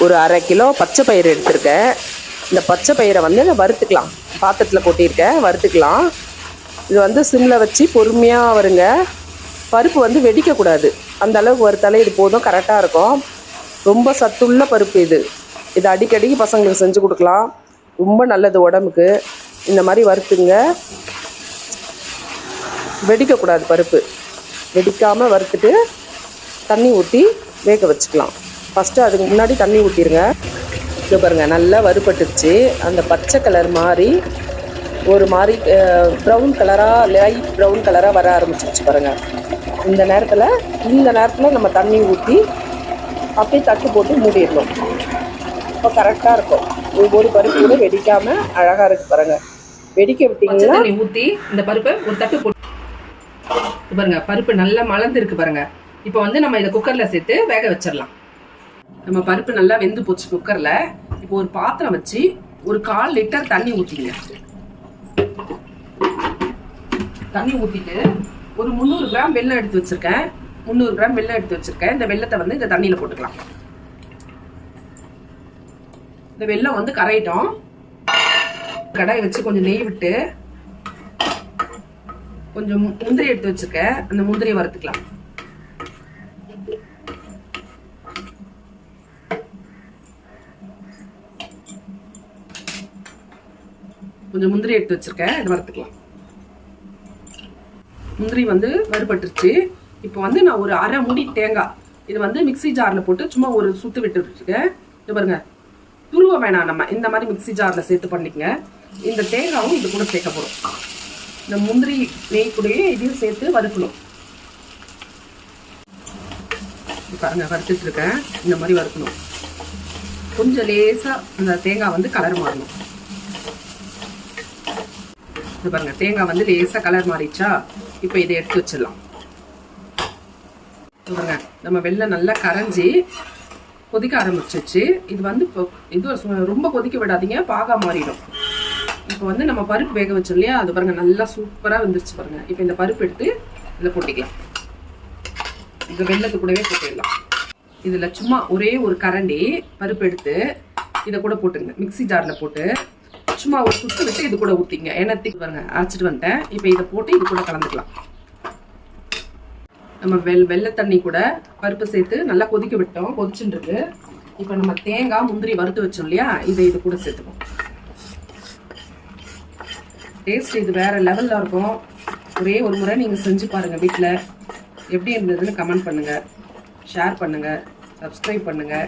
ஒரு 1/2 கிலோ பச்சை பயிறு எடுத்திருக்கேன். இந்த பச்சை பயிரை வந்து வறுத்துக்கலாம். பாத்திரத்தில் கொட்டியிருக்கேன், வறுத்துக்கலாம். இது வந்து சிம்மில் வச்சு பொறுமையாக வருங்க. பருப்பு வந்து வெடிக்கக்கூடாது, அந்த அளவுக்கு வறுத்தாலே இது போதும், கரெக்டாக இருக்கும். ரொம்ப சத்துள்ள பருப்பு இது. இது அடிக்கடி பசங்களுக்கு செஞ்சு கொடுக்கலாம், ரொம்ப நல்லது உடம்புக்கு. இந்த மாதிரி வறுத்துங்க, வெடிக்கக்கூடாது பருப்பு. வெடிக்காமல் வறுத்துட்டு தண்ணி ஊற்றி வேக வச்சுக்கலாம். ஃபஸ்ட்டு அதுக்கு முன்னாடி தண்ணி ஊற்றிடுங்க. இது பாருங்கள், நல்லா வறுபட்டுருச்சு. அந்த பச்சை கலர் மாதிரி ஒரு மாதிரி ப்ரௌன் கலராக, லைட் ப்ரௌன் கலராக வர ஆரம்பிச்சிருச்சு பாருங்கள். இந்த நேரத்தில் நம்ம தண்ணி ஊற்றி அப்படியே தட்டு போட்டு மூடிடணும். இப்போ கரெக்டாக இருக்கும். ஒவ்வொரு பருப்பு கூட வெடிக்காமல் அழகாக இருக்குது பாருங்கள். வெடிக்க விட்டிங்கன்னா தண்ணி ஊற்றி இந்த பருப்பை ஒரு தட்டு போட்டு பாருங்க. பருப்பு நல்லா மலர்ந்துருக்கு பாருங்க. இப்போ வந்து நம்ம இதை குக்கரில் சேர்த்து வேக வச்சிடலாம். நம்ம பருப்பு நல்லா வெந்து போச்சு குக்கரில். இப்போ ஒரு பாத்திரம் வச்சு ஒரு 1/4 லிட்டர் தண்ணி ஊற்றிங்க. தண்ணி ஊற்றிட்டு ஒரு 300 கிராம் வெல்லம் எடுத்து வச்சிருக்கேன். 300 கிராம் வெல்லம் எடுத்து வச்சிருக்கேன். இந்த வெல்லத்தை வந்து இந்த தண்ணியில் போட்டுக்கலாம். இந்த வெல்லம் வந்து கரையிட்டோம். கடாயை வச்சு கொஞ்சம் நெய் விட்டு கொஞ்சம் முந்திரி எடுத்து வச்சிருக்கேன். அந்த முந்திரியை வறுத்துக்கலாம். கொஞ்சம் முந்திரி எடுத்து வச்சிருக்கேன், இதை வறுத்துக்கலாம். முந்திரி வந்து வறுபட்டுருச்சு. இப்போ வந்து நான் ஒரு 1/2 மூடி தேங்காய் இது வந்து மிக்சி ஜாரில் போட்டு சும்மா ஒரு சுத்து விட்டுருக்கேன். இது பாருங்க, துருவ வேணாம், நம்ம இந்த மாதிரி மிக்சி ஜாரில் சேர்த்து பண்ணிக்கங்க. இந்த தேங்காவும் இது கூட சேர்க்க போகிறோம். இந்த முந்திரி நெய் கூடயே இதையும் சேர்த்து வறுக்கணும். பாருங்க, வறுத்துட்டு இருக்கேன். இந்த மாதிரி வறுக்கணும். கொஞ்சம் லேசா அந்த தேங்காய் வந்து கலர் மாறணும். இது பாருங்க, தேங்காய் வந்து லேசா கலர் மாறிடுச்சா? இப்போ இதை எடுத்து வச்சிடலாம். பாருங்க, நம்ம வெல்லம் நல்லா கரைஞ்சி கொதிக்க ஆரம்பிச்சிச்சு. இது வந்து இது ரொம்ப கொதிக்க விடாதீங்க, பாகா மாறிடும். இப்போ வந்து நம்ம பருப்பு வேக வச்சோம் இல்லையா, அது பாருங்க நல்லா சூப்பராக வந்துருச்சு பாருங்க. இப்போ இந்த பருப்பு எடுத்து இதில் போட்டிக்கலாம். இந்த வெல்லத்து கூடவே போட்டுடலாம். இதில் சும்மா ஒரே ஒரு கரண்டி பருப்பு எடுத்து இதை கூட போட்டுங்க. மிக்சி ஜாரில் போட்டு சும்மா ஒரு சுத்து விட்டு இது கூட ஊற்றிங்க. எண்ணெய்க்கு பாருங்க, அரைச்சிட்டு வந்துட்டேன். இப்போ இதை போட்டு இது கூட கலந்துக்கலாம். நம்ம வெள்ளை தண்ணி கூட பருப்பு சேர்த்து நல்லா கொதிக்க விட்டோம், கொதிச்சுட்டு இருக்கு. இப்போ நம்ம தேங்காய் முந்திரி வறுத்து வச்சோம் இல்லையா, இதை இது கூட சேர்த்துப்போம். டேஸ்ட் இது வேற லெவலில் இருக்கும். ஒரே ஒரு முறை நீங்கள் செஞ்சு பாருங்கள் வீட்டில். எப்படி இருந்ததுன்னு கமெண்ட் பண்ணுங்கள், ஷேர் பண்ணுங்கள், சப்ஸ்கிரைப் பண்ணுங்கள்.